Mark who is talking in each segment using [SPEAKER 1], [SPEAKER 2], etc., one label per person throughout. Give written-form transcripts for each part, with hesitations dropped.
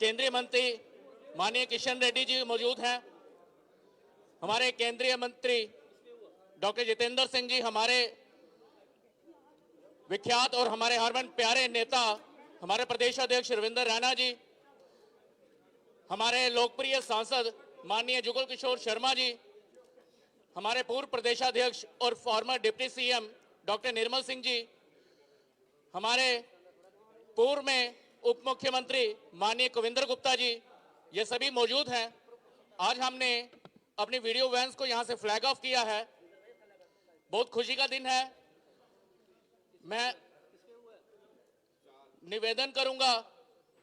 [SPEAKER 1] केंद्रीय मंत्री माननीय किशन रेड्डी जी मौजूद हैं। हमारे केंद्रीय मंत्री डॉक्टर जितेंद्र सिंह जी, हमारे विख्यात और हमारे हरमन प्यारे नेता हमारे प्रदेश अध्यक्ष रविंद्र रैना जी, हमारे लोकप्रिय सांसद माननीय जुगल किशोर शर्मा जी, हमारे पूर्व प्रदेशाध्यक्ष और farmer deputy CM doctor Nirmal Singh ji, हमारे पूर्व में उप मुख्यमंत्री माननीय कविंद्र गुप्ता जी, ये सभी मौजूद हैं। आज हमने अपनी वीडियो वैन्स को यहां से फ्लैग ऑफ किया है। बहुत खुशी का दिन है। मैं निवेदन करूंगा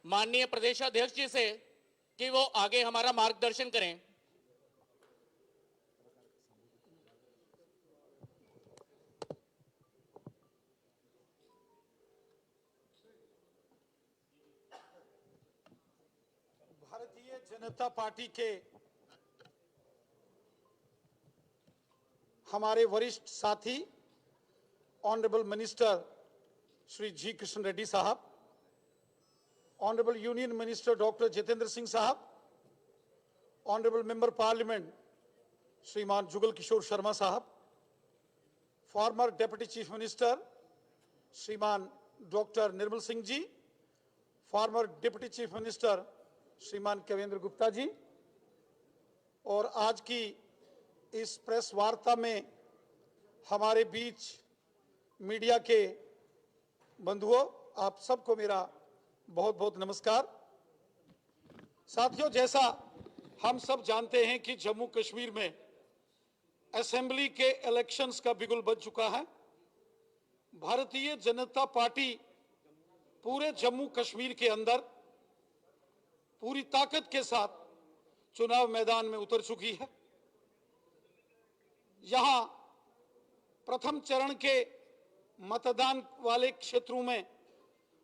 [SPEAKER 1] माननीय प्रदेशाध्यक्ष जी से कि वो आगे हमारा मार्गदर्शन करें।
[SPEAKER 2] भारतीय जनता पार्टी के हमारे वरिष्ठ साथी ऑनरेबल मिनिस्टर श्री जी किशन रेड्डी साहब, honourable union minister doctor Jitendra Singh साहब, ऑनरेबल मेंबर पार्लियामेंट श्रीमान जुगल किशोर शर्मा साहब, फॉर्मर डेप्यूटी चीफ मिनिस्टर श्रीमान doctor Nirmal Singh ji, farmer deputy chief minister श्रीमान कविंद्र गुप्ता जी, और आज की इस प्रेस वार्ता में हमारे बीच मीडिया के बंधुओं, आप सबको मेरा बहुत बहुत नमस्कार। साथियों, जैसा हम सब जानते हैं कि जम्मू कश्मीर में असेंबली के इलेक्शंस का बिगुल बज चुका है। भारतीय जनता पार्टी पूरे जम्मू कश्मीर के अंदर पूरी ताकत के साथ चुनाव मैदान में उतर चुकी है। यहां प्रथम चरण के मतदान वाले क्षेत्रों में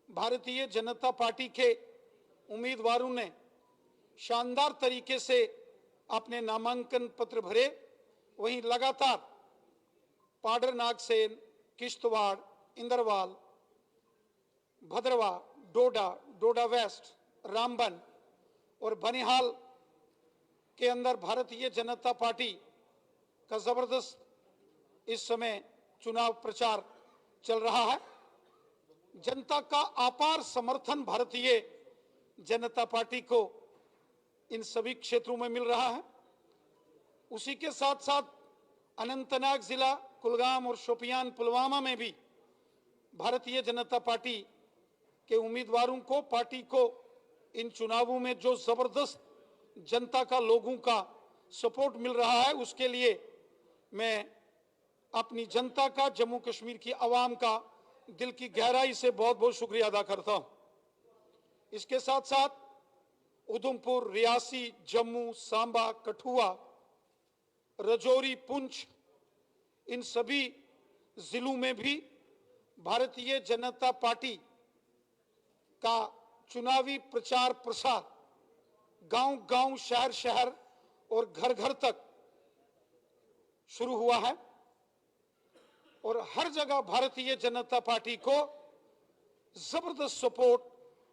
[SPEAKER 2] भारतीय जनता पार्टी के उम्मीदवारों ने शानदार तरीके से अपने नामांकन पत्र भरे। वहीं लगातार पाडर नागसेन, किश्तवाड़, इंदरवाल, भद्रवा, डोडा, डोडा वेस्ट, रामबन और बनिहाल के अंदर भारतीय जनता पार्टी का जबरदस्त इस समय चुनाव प्रचार चल रहा है। जनता का अपार समर्थन भारतीय जनता पार्टी को इन सभी क्षेत्रों में मिल रहा है। उसी के साथ साथ अनंतनाग जिला, कुलगाम और शोपियान, पुलवामा में भी भारतीय जनता पार्टी के उम्मीदवारों को, पार्टी को इन चुनावों में जो जबरदस्त जनता का, लोगों का सपोर्ट मिल रहा है, उसके लिए मैं अपनी जनता का, जम्मू कश्मीर की आवाम का दिल की गहराई से बहुत बहुत शुक्रिया अदा करता हूं। इसके साथ साथ उधमपुर, रियासी, जम्मू, सांबा, कठुआ, रजौरी, पुंछ, इन सभी जिलों में भी भारतीय जनता पार्टी का चुनावी प्रचार प्रसार गांव-गांव, शहर-शहर और घर-घर तक शुरू हुआ है और हर जगह भारतीय जनता पार्टी को जबरदस्त सपोर्ट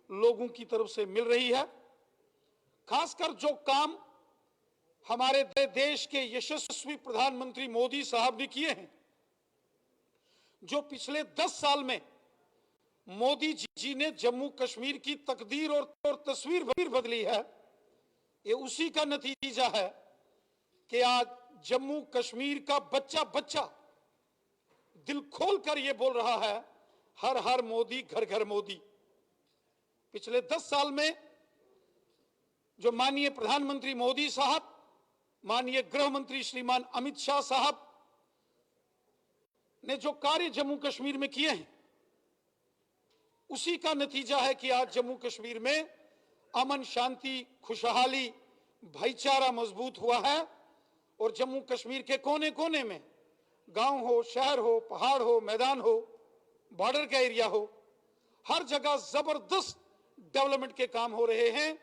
[SPEAKER 2] लोगों की तरफ से मिल रही है। खासकर जो काम हमारे देश के यशस्वी प्रधानमंत्री मोदी साहब ने किए हैं, जो पिछले 10 साल में मोदी जी ने जम्मू कश्मीर की तकदीर और तस्वीर बदली है, ये उसी का नतीजा है कि आज जम्मू कश्मीर का बच्चा बच्चा दिल खोलकर ये बोल रहा है, हर हर मोदी, घर घर मोदी। पिछले 10 साल में जो माननीय प्रधानमंत्री मोदी साहब, माननीय गृह मंत्री श्रीमान अमित शाह साहब ने जो कार्य जम्मू कश्मीर में किए हैं, उसी का नतीजा है कि आज जम्मू कश्मीर में अमन, शांति, खुशहाली, भाईचारा मजबूत हुआ है और जम्मू कश्मीर के कोने कोने में, गांव हो, शहर हो, पहाड़ हो, मैदान हो, बॉर्डर का एरिया हो, हर जगह जबरदस्त डेवलपमेंट के काम हो रहे हैं।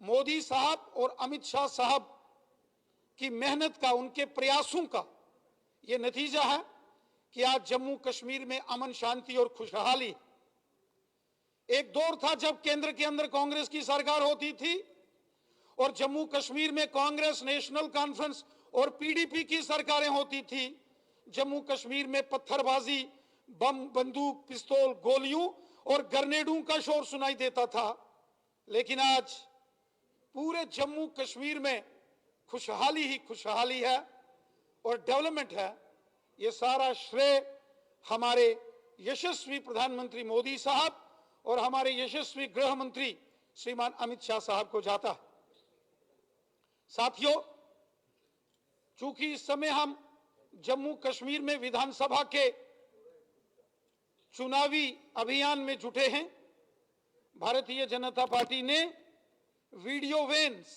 [SPEAKER 2] मोदी साहब और अमित शाह साहब की मेहनत का, उनके प्रयासों का यह नतीजा है कि आज जम्मू कश्मीर में अमन, शांति और खुशहाली। एक दौर था जब केंद्र के अंदर कांग्रेस की सरकार होती थी और जम्मू कश्मीर में कांग्रेस, नेशनल कॉन्फ्रेंस और पीडीपी की सरकारें होती थी। जम्मू कश्मीर में पत्थरबाजी, बम, बंदूक, पिस्तौल, गोलियों और ग्रेनेडों का शोर सुनाई देता था। लेकिन आज पूरे जम्मू कश्मीर में खुशहाली ही खुशहाली है और डेवलपमेंट है। ये सारा श्रेय हमारे यशस्वी प्रधानमंत्री मोदी साहब और हमारे यशस्वी गृह मंत्री श्रीमान अमित शाह साहब को जाता है। साथियों, चूंकि इस समय हम जम्मू कश्मीर में विधानसभा के चुनावी अभियान में जुटे हैं, भारतीय जनता पार्टी ने वीडियो वैन्स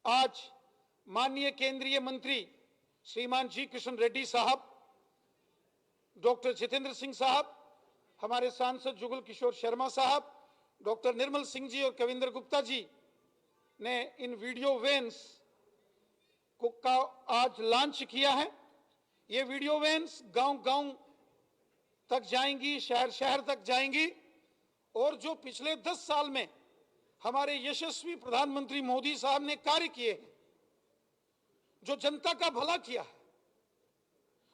[SPEAKER 2] आज माननीय केंद्रीय मंत्री श्रीमान जी किशन रेड्डी साहब, डॉक्टर जितेंद्र सिंह साहब, हमारे सांसद जुगल किशोर शर्मा साहब, डॉक्टर निर्मल सिंह जी और कविंद्र गुप्ता जी ने इन वीडियो वैन्स को का आज लॉन्च किया है। ये वीडियो वैन्स गांव-गांव तक जाएंगी, शहर-शहर तक जाएंगी और जो पिछले 10 साल में हमारे यशस्वी प्रधानमंत्री मोदी साहब ने कार्य किए हैं, जो जनता का भला किया है,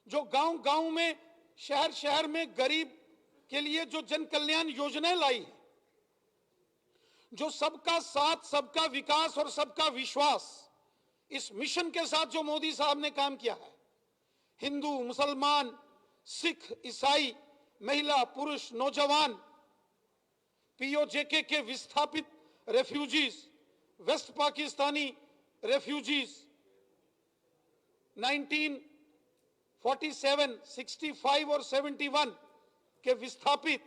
[SPEAKER 2] जो गांव-गांव में, शहर-शहर में गरीब के लिए जो जन कल्याण योजनाएं लाई है, जो सबका साथ, सबका विकास और सबका विश्वास, इस मिशन के साथ जो मोदी साहब ने काम किया है, हिंदू, मुसलमान, सिख, ईसाई, महिला, पुरुष, नौजवान, पीओजेके के विस्थापित रेफ्यूजीज, वेस्ट पाकिस्तानी रेफ्यूजीज, 1947, 65 और 71 के विस्थापित,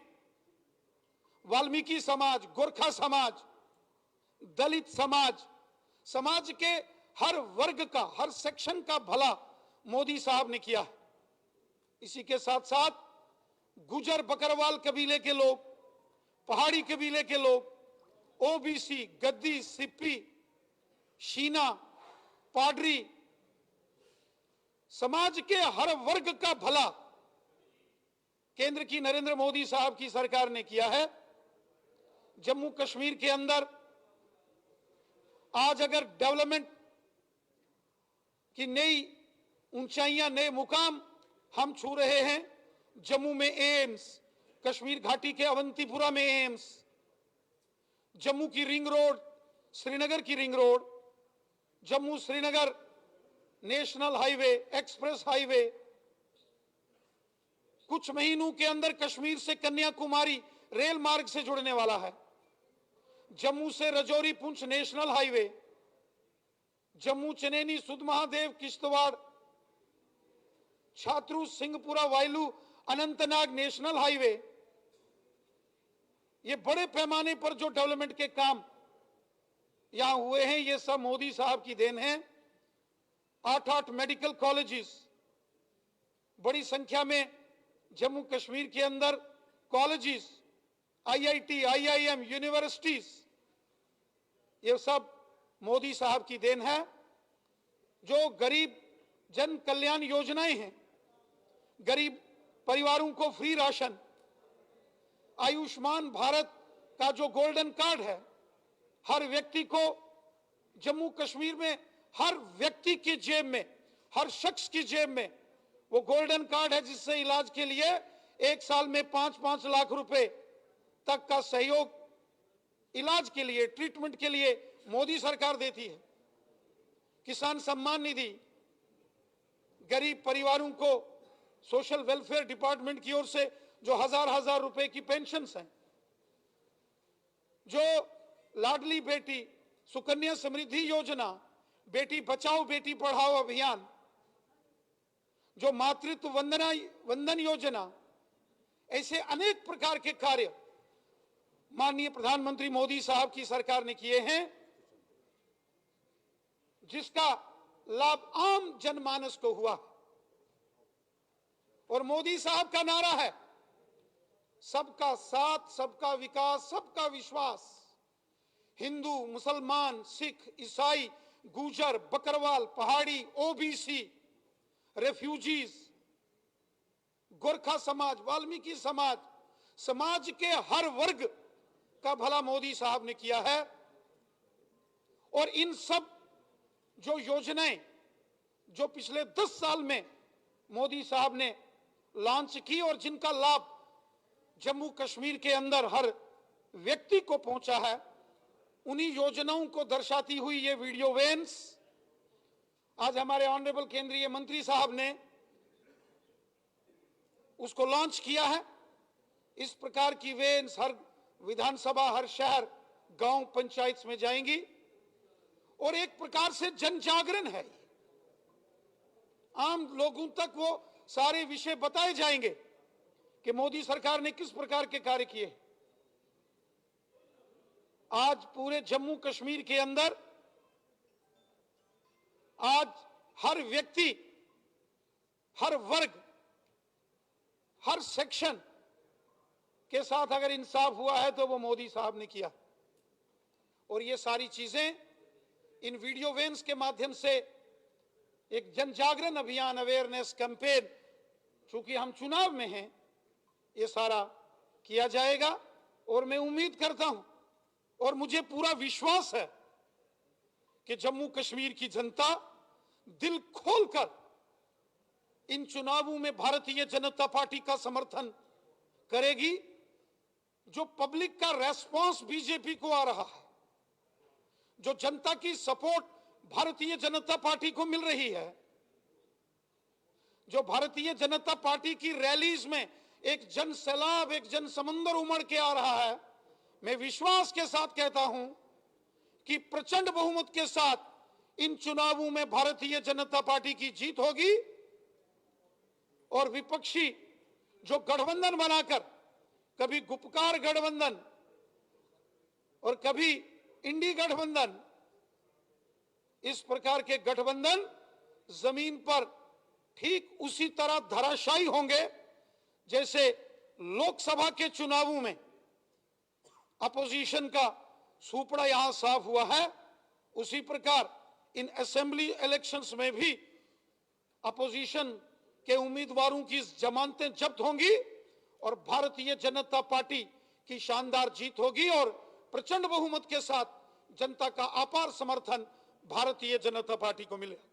[SPEAKER 2] वाल्मीकि समाज, गोरखा समाज, दलित समाज, समाज के हर वर्ग का, हर सेक्शन का भला मोदी साहब ने किया है। इसी के साथ साथ गुजर बकरवाल कबीले के लोग, पहाड़ी कबीले के लोग, ओबीसी, गद्दी, सिप्पी, शीना, पाडरी, समाज के हर वर्ग का भला केंद्र की नरेंद्र मोदी साहब की सरकार ने किया है। जम्मू कश्मीर के अंदर आज अगर डेवलपमेंट की नई ऊंचाइयां, नए मुकाम हम छू रहे हैं, जम्मू में एम्स, कश्मीर घाटी के अवंतीपुरा में एम्स, जम्मू की रिंग रोड, श्रीनगर की ring road, Jammu Srinagar national highway, express highway, कुछ महीनों के अंदर कश्मीर से कन्याकुमारी रेल मार्ग से जुड़ने वाला है, जम्मू से रजौरी पुंछ नेशनल हाईवे, जम्मू चनैनी सुध महादेव किश्तवाड़ छात्रू सिंहपुरा वायलू अनंतनाग नेशनल हाईवे, ये बड़े पैमाने पर जो डेवलपमेंट के काम यहां हुए हैं, ये सब मोदी साहब की देन है। 8 मेडिकल कॉलेजेस, बड़ी संख्या में जम्मू कश्मीर के अंदर कॉलेजेस, आईआईटी, आईआईएम, यूनिवर्सिटीज, ये सब मोदी साहब की देन है। जो गरीब जन कल्याण योजनाएं हैं, गरीब परिवारों को फ्री राशन, आयुष्मान भारत का जो गोल्डन कार्ड है, हर व्यक्ति को जम्मू कश्मीर में, हर व्यक्ति की जेब में, हर शख्स की जेब में वो गोल्डन कार्ड है, जिससे इलाज के लिए 1 साल में 5-5 लाख रुपए तक का सहयोग इलाज के लिए, ट्रीटमेंट के लिए मोदी सरकार देती है। किसान सम्मान निधि, गरीब परिवारों को सोशल वेलफेयर डिपार्टमेंट की ओर से जो हजार रुपए की पेंशन्स हैं, जो लाडली बेटी, सुकन्या समृद्धि योजना, बेटी बचाओ बेटी पढ़ाओ अभियान, जो मातृत्व वंदन योजना, ऐसे अनेक प्रकार के कार्य माननीय प्रधानमंत्री मोदी साहब की सरकार ने किए हैं, जिसका लाभ आम जनमानस को हुआ। और मोदी साहब का नारा है, सबका साथ, सबका विकास, सबका विश्वास। हिंदू, मुसलमान, सिख, ईसाई, गुजर, बकरवाल, पहाड़ी, ओबीसी, रेफ्यूजीज, गोरखा समाज, वाल्मीकि समाज, समाज के हर वर्ग का भला मोदी साहब ने किया है। और इन सब जो योजनाएं जो पिछले 10 साल में मोदी साहब ने लॉन्च की और जिनका लाभ जम्मू कश्मीर के अंदर हर व्यक्ति को पहुंचा है, उन्हीं योजनाओं को दर्शाती हुई ये वीडियो वैन्स आज हमारे ऑनरेबल केंद्रीय मंत्री साहब ने उसको लॉन्च किया है। इस प्रकार की वैन्स हर विधानसभा, हर शहर, गांव, पंचायत में जाएंगी और एक प्रकार से जन जागरण है। आम लोगों तक वो सारे विषय बताए जाएंगे कि मोदी सरकार ने किस प्रकार के कार्य किए। आज पूरे जम्मू कश्मीर के अंदर आज हर व्यक्ति, हर वर्ग, हर सेक्शन के साथ अगर इंसाफ हुआ है तो वो मोदी साहब ने किया। और ये सारी चीजें इन वीडियो वैन्स के माध्यम से एक जन जागरण अभियान, अवेयरनेस कैंपेन, चूंकि हम चुनाव में हैं, ये सारा किया जाएगा। और मैं उम्मीद करता हूं और मुझे पूरा विश्वास है कि जम्मू कश्मीर की जनता दिल खोलकर इन चुनावों में भारतीय जनता पार्टी का समर्थन करेगी। जो पब्लिक का रेस्पॉन्स बीजेपी को आ रहा है, जो जनता की सपोर्ट भारतीय जनता पार्टी को मिल रही है, जो भारतीय जनता पार्टी की रैलीज में एक जन सैलाब, एक जन समंदर उमड़ के आ रहा है, मैं विश्वास के साथ कहता हूं कि प्रचंड बहुमत के साथ इन चुनावों में भारतीय जनता पार्टी की जीत होगी। और विपक्षी जो गठबंधन बनाकर, कभी गुपकार गठबंधन और कभी इंडी गठबंधन, इस प्रकार के गठबंधन जमीन पर ठीक उसी तरह धराशायी होंगे जैसे लोकसभा के चुनावों में अपोजिशन का सुपड़ा यहां साफ हुआ है। उसी प्रकार इन असेंबली इलेक्शंस में भी अपोजिशन के उम्मीदवारों की जमानतें जब्त होंगी और भारतीय जनता पार्टी की शानदार जीत होगी और प्रचंड बहुमत के साथ जनता का अपार समर्थन भारतीय जनता पार्टी को मिलेगा।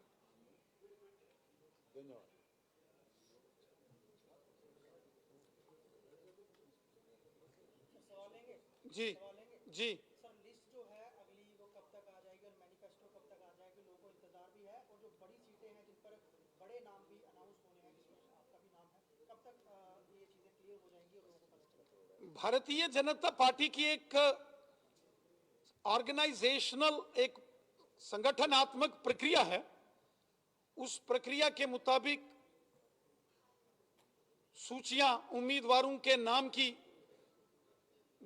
[SPEAKER 2] जी जी
[SPEAKER 3] सर, लिस्ट जो है अगली वो कब तक आ जाएगी और मैनिफेस्टो कब तक आ जाएगी? लोगों को इंतजार भी है और जो बड़ी सीटें हैं जिन पर बड़े नाम भी अनाउंस होने हैं, जिसमें आपका भी नाम है, कब तक ये चीजें क्लियर हो जाएंगी और लोगों को पता चलेगा?
[SPEAKER 2] भारतीय जनता पार्टी की एक ऑर्गेनाइजेशनल, एक संगठनात्मक प्रक्रिया है। उस प्रक्रिया के मुताबिक सूचियां उम्मीदवारों के नाम की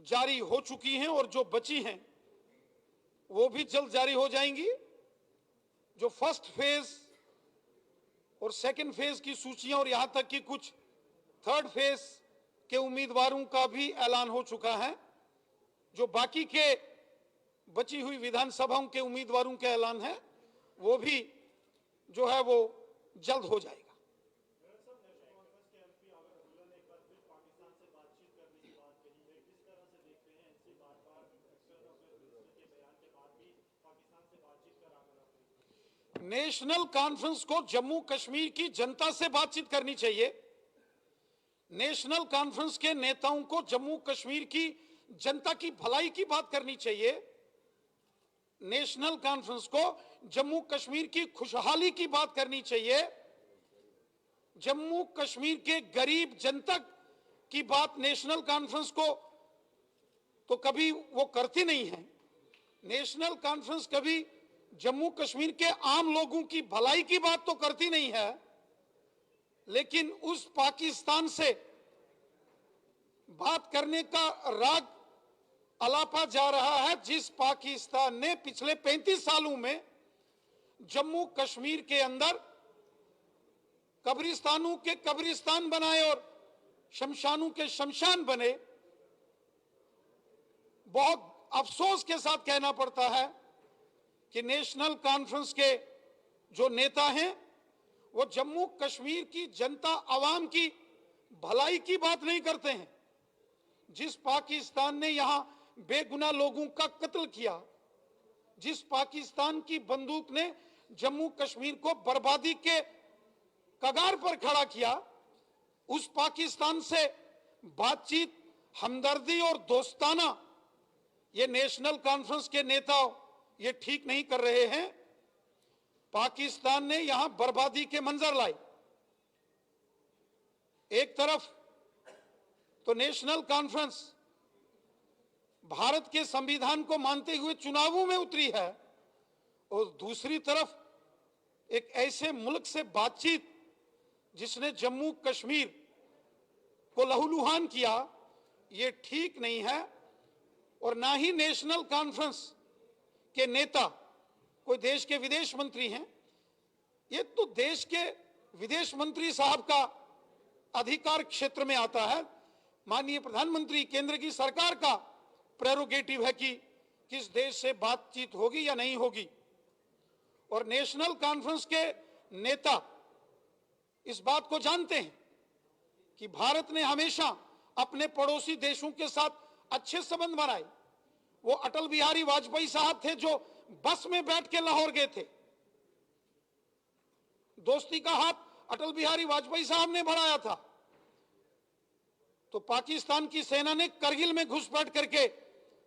[SPEAKER 2] जारी हो चुकी हैं और जो बची हैं वो भी जल्द जारी हो जाएंगी। जो फर्स्ट फेज और सेकंड फेज की सूचियां और यहां तक कि कुछ थर्ड फेज के उम्मीदवारों का भी ऐलान हो चुका है। जो बाकी के बची हुई विधानसभाओं के उम्मीदवारों के ऐलान है वो भी जो है वो जल्द हो जाएगा। नेशनल कॉन्फ्रेंस को जम्मू कश्मीर की जनता से बातचीत करनी चाहिए। नेशनल कॉन्फ्रेंस के नेताओं को जम्मू कश्मीर की जनता की भलाई की बात करनी चाहिए। नेशनल कॉन्फ्रेंस को जम्मू कश्मीर की खुशहाली की बात करनी चाहिए। जम्मू कश्मीर के गरीब जनता की बात नेशनल कॉन्फ्रेंस को तो कभी वो करती नहीं है। नेशनल कॉन्फ्रेंस कभी जम्मू कश्मीर के आम लोगों की भलाई की बात तो करती नहीं है, लेकिन उस पाकिस्तान से बात करने का राग अलापा जा रहा है जिस पाकिस्तान ने पिछले 35 सालों में जम्मू कश्मीर के अंदर कब्रिस्तानों के कब्रिस्तान बनाए और शमशानों के शमशान बने। बहुत अफसोस के साथ कहना पड़ता है कि नेशनल कॉन्फ्रेंस के जो नेता हैं वो जम्मू कश्मीर की जनता, आवाम की भलाई की बात नहीं करते हैं। जिस पाकिस्तान ने यहां बेगुनाह लोगों का कत्ल किया, जिस पाकिस्तान की बंदूक ने जम्मू कश्मीर को बर्बादी के कगार पर खड़ा किया, उस पाकिस्तान से बातचीत, हमदर्दी और दोस्ताना ये नेशनल कॉन्फ्रेंस के नेता ये ठीक नहीं कर रहे हैं। पाकिस्तान ने यहां बर्बादी के मंजर लाए। एक तरफ तो नेशनल कॉन्फ्रेंस भारत के संविधान को मानते हुए चुनावों में उतरी है, और दूसरी तरफ एक ऐसे मुल्क से बातचीत जिसने जम्मू कश्मीर को लहूलुहान किया, ये ठीक नहीं है। और ना ही नेशनल कॉन्फ्रेंस के नेता कोई देश के विदेश मंत्री हैं। ये तो देश के विदेश मंत्री साहब का अधिकार क्षेत्र में आता है। माननीय प्रधानमंत्री, केंद्र की सरकार का प्रेरोगेटिव है कि किस देश से बातचीत होगी या नहीं होगी। और नेशनल कॉन्फ्रेंस के नेता इस बात को जानते हैं कि भारत ने हमेशा अपने पड़ोसी देशों के साथ अच्छे संबंध बनाए। वो अटल बिहारी वाजपेयी साहब थे जो बस में बैठ के लाहौर गए थे। दोस्ती का हाथ अटल बिहारी वाजपेयी साहब ने बढ़ाया था। तो पाकिस्तान की सेना ने करगिल में घुसपैठ करके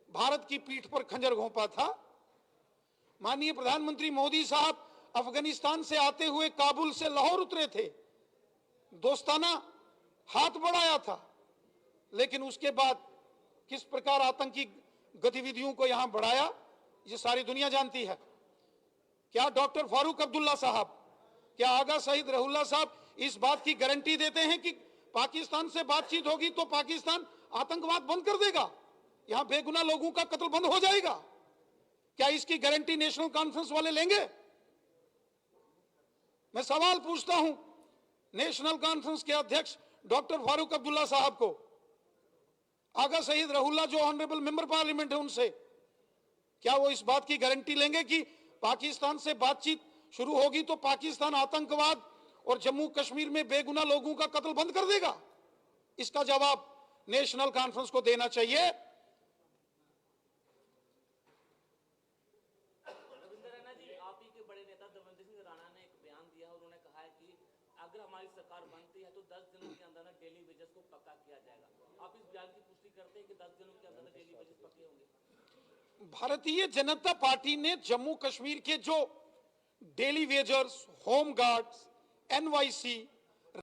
[SPEAKER 2] भारत की पीठ पर खंजर घोंपा था। माननीय प्रधानमंत्री मोदी साहब अफगानिस्तान से आते हुए काबुल से लाहौर उतरे थे, दोस्ताना हाथ बढ़ाया था। लेकिन उसके बाद किस प्रकार आतंकी गतिविधियों को यहां बढ़ाया, ये सारी दुनिया जानती है। क्या डॉक्टर फारूक अब्दुल्ला साहब, क्या आगा शहीद रहूल्ला साहब इस बात की गारंटी देते हैं कि पाकिस्तान से बातचीत होगी तो पाकिस्तान आतंकवाद बंद कर देगा, यहां बेगुनाह लोगों का कत्ल बंद हो जाएगा? क्या इसकी गारंटी नेशनल कॉन्फ्रेंस वाले लेंगे? मैं सवाल पूछता हूं नेशनल कॉन्फ्रेंस के अध्यक्ष डॉक्टर फारूक अब्दुल्ला साहब को, आगा शहीद रहूल्ला जो ऑनरेबल मेंबर पार्लियामेंट है उनसे, क्या वो इस बात की गारंटी लेंगे कि पाकिस्तान से बातचीत शुरू होगी तो पाकिस्तान आतंकवाद और जम्मू कश्मीर में बेगुनाह लोगों का कत्ल बंद कर देगा? इसका जवाब नेशनल कॉन्फ्रेंस को देना चाहिए।
[SPEAKER 4] अगर हमारी सरकार बनती है तो 10 दिनों के अंदर डेली वेजेस को पक्का किया जाएगा। आप इस बयान की पुष्टि करते हैं कि 10 दिनों के अंदर डेली वेजेस पक्के होंगे?
[SPEAKER 2] भारतीय जनता पार्टी ने जम्मू कश्मीर के जो daily wagers, home guards, NYC,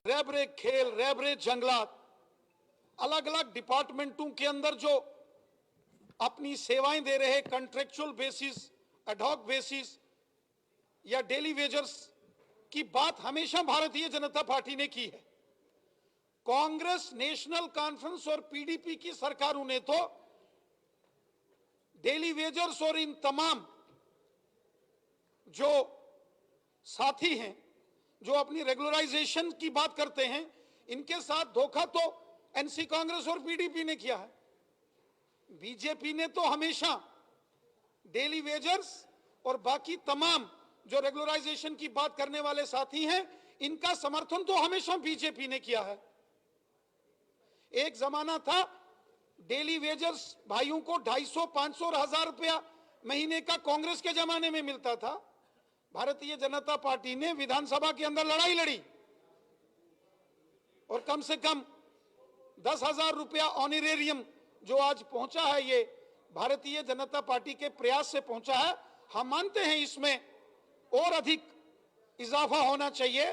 [SPEAKER 2] रेबरे खेल, रेबरे जंगलात, अलग अलग डिपार्टमेंटों के अंदर जो अपनी सेवाएं दे रहे कॉन्ट्रेक्चुअल बेसिस, एडहॉक बेसिस या डेली वेजर्स की बात हमेशा भारतीय जनता पार्टी ने की है। कांग्रेस, नेशनल कॉन्फ्रेंस और पीडीपी की सरकारों ने तो डेली वेजर्स और इन तमाम जो साथी हैं जो अपनी रेगुलराइजेशन की बात करते हैं, इनके साथ धोखा तो एनसी कांग्रेस और पीडीपी ने किया है। बीजेपी ने तो हमेशा डेली वेजर्स और बाकी तमाम जो रेगुलराइजेशन की बात करने वाले साथी हैं, इनका समर्थन तो हमेशा बीजेपी ने किया है। एक जमाना था डेली वेजर्स भाइयों को 250, 500 और 1000 रुपया महीने का कांग्रेस के जमाने में मिलता था। भारतीय जनता पार्टी ने विधानसभा के अंदर लड़ाई लड़ी और कम से कम 10,000 रुपया ऑनरेरियम जो आज पहुंचा है, ये भारतीय जनता पार्टी के प्रयास से पहुंचा है। हम मानते हैं इसमें और अधिक इजाफा होना चाहिए।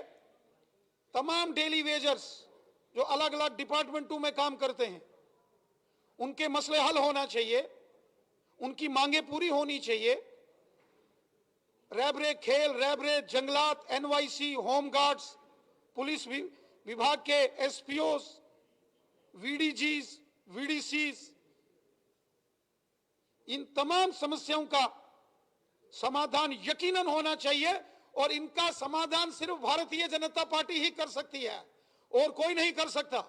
[SPEAKER 2] तमाम डेली वेजर्स जो अलग अलग डिपार्टमेंटों में काम करते हैं, उनके मसले हल होना चाहिए, उनकी मांगे पूरी होनी चाहिए। रेबरे खेल, रेबरे जंगलात, एनवाईसी, होम गार्ड्स, पुलिस विभाग के एसपीओ, वीडीजीज, वीडीसीज, इन तमाम समस्याओं का समाधान यकीनन होना चाहिए और इनका समाधान सिर्फ भारतीय जनता पार्टी ही कर सकती है और कोई नहीं कर सकता।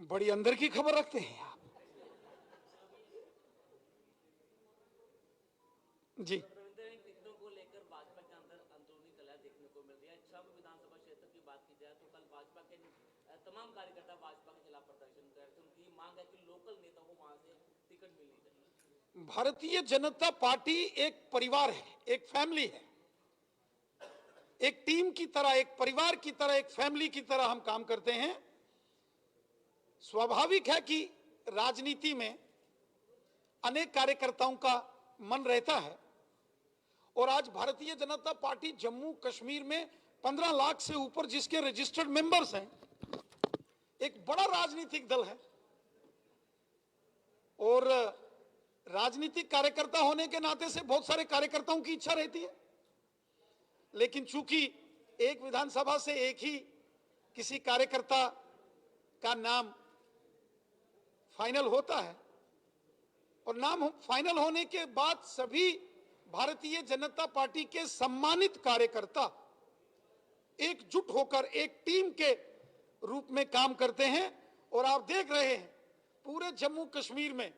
[SPEAKER 2] बड़ी अंदर की खबर रखते हैं आप। जी।
[SPEAKER 4] रविंद्र, इन टिकटों को लेकर भाजपा के अंदर अंदरूनी कलह देखने को मिल रही है। छह विधानसभा क्षेत्र की बात की जाए तो कल भाजपा के तमाम कार्यकर्ता भाजपा के खिलाफ प्रदर्शन कर रहे थे। उनकी मांग है कि लोकल नेताओं को वहां से टिकट मिलनी चाहिए।
[SPEAKER 2] भारतीय जनता पार्टी एक परिवार है, एक फैमिली है, एक टीम की तरह, एक परिवार की तरह, एक फैमिली की तरह हम काम करते हैं। स्वाभाविक है कि राजनीति में अनेक कार्यकर्ताओं का मन रहता है और आज भारतीय जनता पार्टी जम्मू कश्मीर में 15 लाख से ऊपर जिसके रजिस्टर्ड मेंबर्स हैं, एक बड़ा राजनीतिक दल है और राजनीतिक कार्यकर्ता होने के नाते से बहुत सारे कार्यकर्ताओं की इच्छा रहती है, लेकिन चूंकि एक विधानसभा से एक ही किसी कार्यकर्ता का नाम फाइनल होता है और नाम फाइनल होने के बाद सभी भारतीय जनता पार्टी के सम्मानित कार्यकर्ता एकजुट होकर एक टीम के रूप में काम करते हैं और आप देख रहे हैं पूरे जम्मू कश्मीर में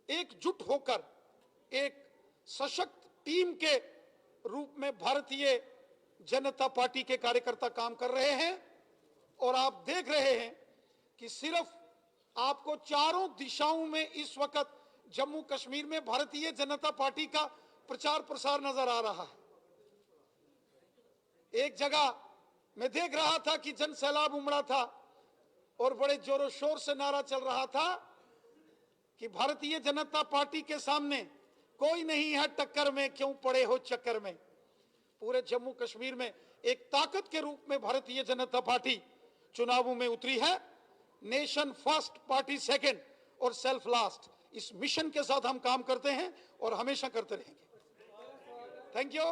[SPEAKER 2] एकजुट होकर एक सशक्त टीम के रूप में भारतीय जनता पार्टी के कार्यकर्ता काम कर रहे हैं और आप देख रहे हैं कि सिर्फ आपको चारों दिशाओं में इस वक्त जम्मू कश्मीर में भारतीय जनता पार्टी का प्रचार प्रसार नजर आ रहा है। एक जगह मैं देख रहा था कि जन सैलाब उमड़ा था और बड़े जोरों शोर से नारा चल रहा था कि भारतीय जनता पार्टी के सामने कोई नहीं है टक्कर में, क्यों पड़े हो चक्कर में। पूरे जम्मू कश्मीर में एक ताकत के रूप में भारतीय जनता पार्टी चुनावों में उतरी है। नेशन फर्स्ट, पार्टी सेकंड और सेल्फ लास्ट, इस मिशन के साथ हम काम करते हैं और हमेशा करते रहेंगे। Thank you.